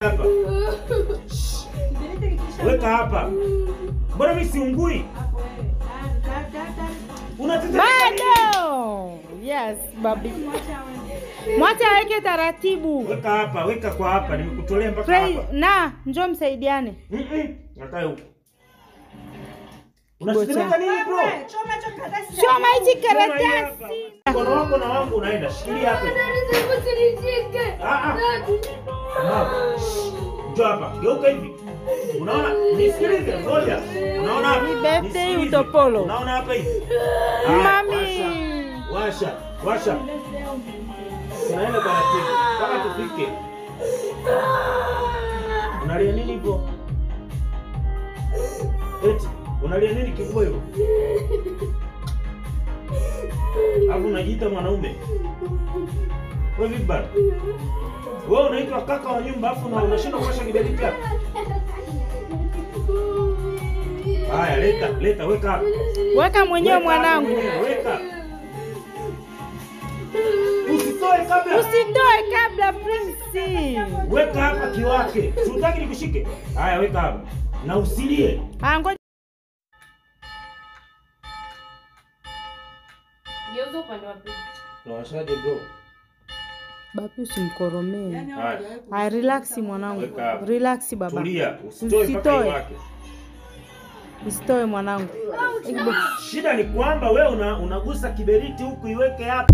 Hapa. Weka hapa. Mbona mimi siungui? Unatetemeka. Bado. Yes, babi. Mwacha aweke taratibu. Weka hapa, weka kwa hapa. Nimekutolea mpaka hapa. Na, njoo msaidiane. Nakae huko. Unatetemeka nini bro? Choma hichi karatasi. Mkono wako na wangu unaenda. Shikilia hapa. Njoo hapa. Geuka hivi. Unaona? Nisikilize, ngoja. Unaona hapa? Ni birthday utopolo. Unaona hapa hivi? Mami. Washa. Tunaenda taratibu. Kama tufike. Unalia nini hivyo? Eti, unalia nini kikubwa hivyo? Hapo unajiita mwanaume. Wewe vipi bana? Wewe unaitwa kaka wa nyumba afu na unashindwa kuosha kiberiti hapa. Haya, leta, weka hapa. Weka mwenyewe mwanangu. Weka. Usitoe kabla Prince. Weka hapa kiwake. Sitaki nikushike. Haya, weka hapa. Na usilie. Ngoja. Geuza upande wa pili. Tunawashaje bro? Babu usimkoromee. Hai, relax mwanangu. Relax baba. Tulia, usitoe mpaka wake. Usitoe mwanangu. Shida ni kwamba wewe unagusa kiberiti huku iweke hapa.